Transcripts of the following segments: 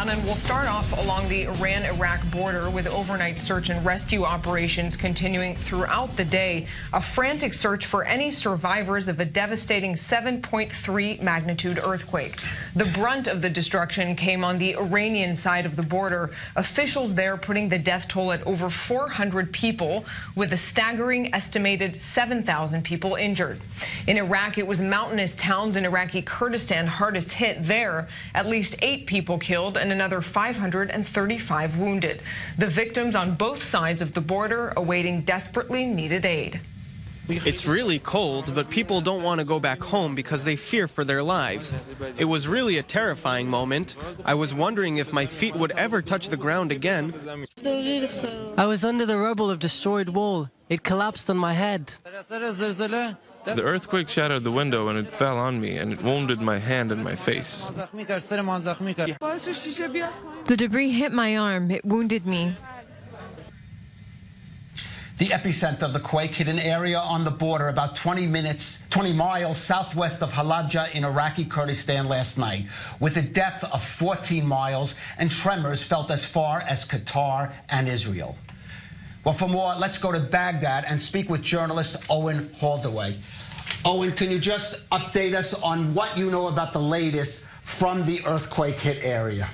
And we'll start off along the Iran-Iraq border with overnight search and rescue operations continuing throughout the day. A frantic search for any survivors of a devastating 7.3 magnitude earthquake. The brunt of the destruction came on the Iranian side of the border. Officials there putting the death toll at over 400 people, with a staggering estimated 7,000 people injured. In Iraq, it was mountainous towns in Iraqi Kurdistan hardest hit. There, at least 8 people killed and another 535 wounded. The victims on both sides of the border awaiting desperately needed aid. It's really cold, but people don't want to go back home because they fear for their lives. It was really a terrifying moment. I was wondering if my feet would ever touch the ground again. I was under the rubble of destroyed wall. It collapsed on my head. The earthquake shattered the window and it fell on me, and it wounded my hand and my face. The debris hit my arm. It wounded me. The epicenter of the quake hit an area on the border about 20 miles southwest of Halabja in Iraqi Kurdistan last night, with a depth of 14 miles and tremors felt as far as Qatar and Israel. Well, for more, let's go to Baghdad and speak with journalist Owen Haldaway. Owen, can you just update us on what you know about the latest from the earthquake hit area?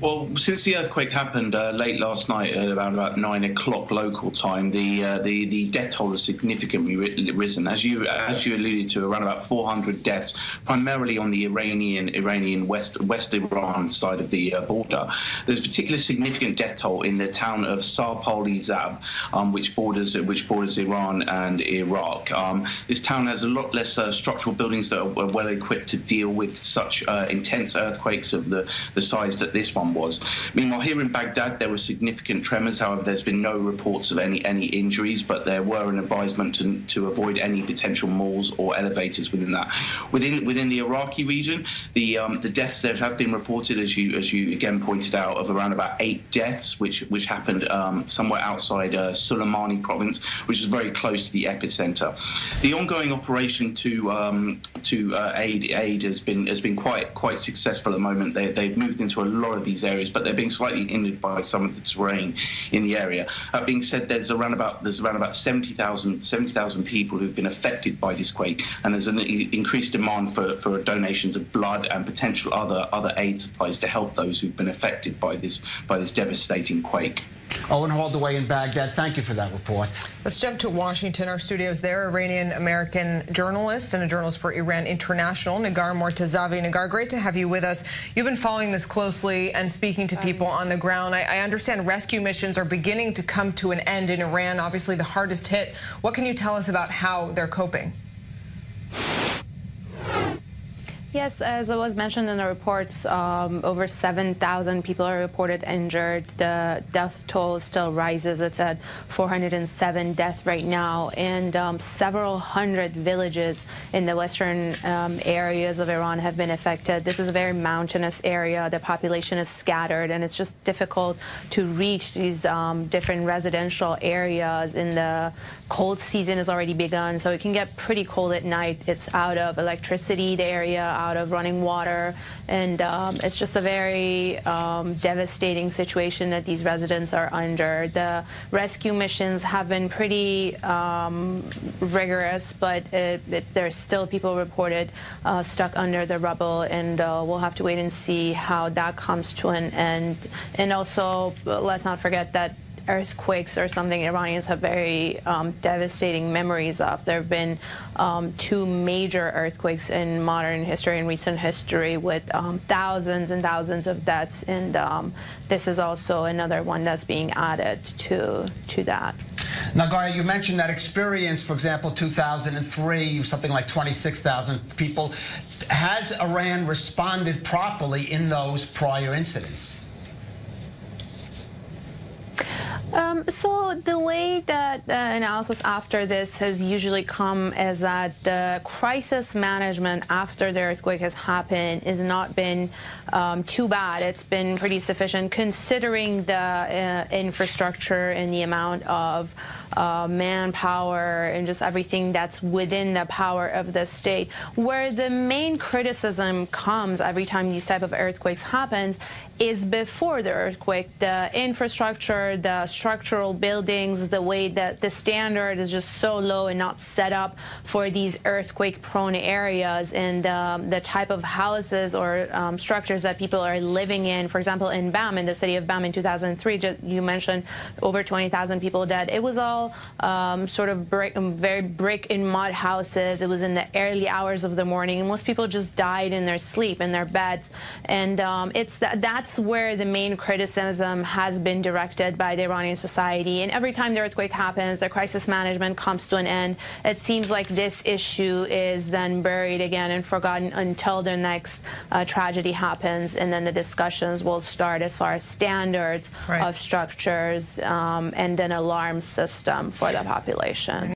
Well, since the earthquake happened late last night at around about 9 o'clock local time, the death toll has significantly risen. As you alluded to, around about 400 deaths, primarily on the Iranian West Iran side of the border. There's a particularly significant death toll in the town of Sarpali-Zab, which borders Iran and Iraq. This town has a lot less structural buildings that are well equipped to deal with such intense earthquakes of the size that this one was. Meanwhile, here in Baghdad, there were significant tremors. However, there's been no reports of any injuries, but there were an advisement to avoid any potential malls or elevators within that. Within the Iraqi region, the deaths there have been reported, as you again pointed out, of around about 8 deaths, which happened somewhere outside Soleimani province, which is very close to the epicenter. The ongoing operation to aid has been quite successful at the moment. They've moved into a lot of these areas, but they're being slightly hindered by some of the terrain in the area. That being said, there's around about 70,000 people who've been affected by this quake, and there's an increased demand for donations of blood and potential other aid supplies to help those who've been affected by this devastating quake. Owen Haldaway in Baghdad, thank you for that report. Let's jump to Washington. Our studios there, Iranian-American journalist and a journalist for Iran International, Nagar Mortazavi. Nagar, great to have you with us. You've been following this closely and speaking to people on the ground. I understand rescue missions are beginning to come to an end in Iran, obviously the hardest hit. What can you tell us about how they're coping? Yes, as it was mentioned in the reports, over 7,000 people are reported injured. The death toll still rises. It's at 407 deaths right now, and several hundred villages in the western areas of Iran have been affected. This is a very mountainous area. The population is scattered, and it's just difficult to reach these different residential areas. In the cold season has already begun, so it can get pretty cold at night. It's out of electricity, the area, out of running water, and it's just a very devastating situation that these residents are under. The rescue missions have been pretty rigorous, but there's still people reported stuck under the rubble, and we'll have to wait and see how that comes to an end. And also, let's not forget that earthquakes are something Iranians have very devastating memories of. There have been 2 major earthquakes in modern history and recent history with thousands and thousands of deaths, and this is also another one that's being added to that. Nagar, you mentioned that experience, for example, 2003, something like 26,000 people. Has Iran responded properly in those prior incidents? So the way that analysis after this has usually come is that the crisis management after the earthquake has happened has not been too bad. It's been pretty sufficient considering the infrastructure and the amount of manpower, and just everything that's within the power of the state. Where the main criticism comes every time these type of earthquakes happens is before the earthquake. The infrastructure, the structural buildings, the way that the standard is just so low and not set up for these earthquake-prone areas, and the type of houses or structures that people are living in. For example, in Bam, in the city of Bam in 2003, you mentioned over 20,000 people dead. It was all sort of very brick and mud houses. It was in the early hours of the morning, and most people just died in their sleep, in their beds. And that's where the main criticism has been directed by the Iranian society. And every time the earthquake happens, the crisis management comes to an end. It seems like this issue is then buried again and forgotten until the next tragedy happens, and then the discussions will start as far as standards of structures and an alarm system for the population.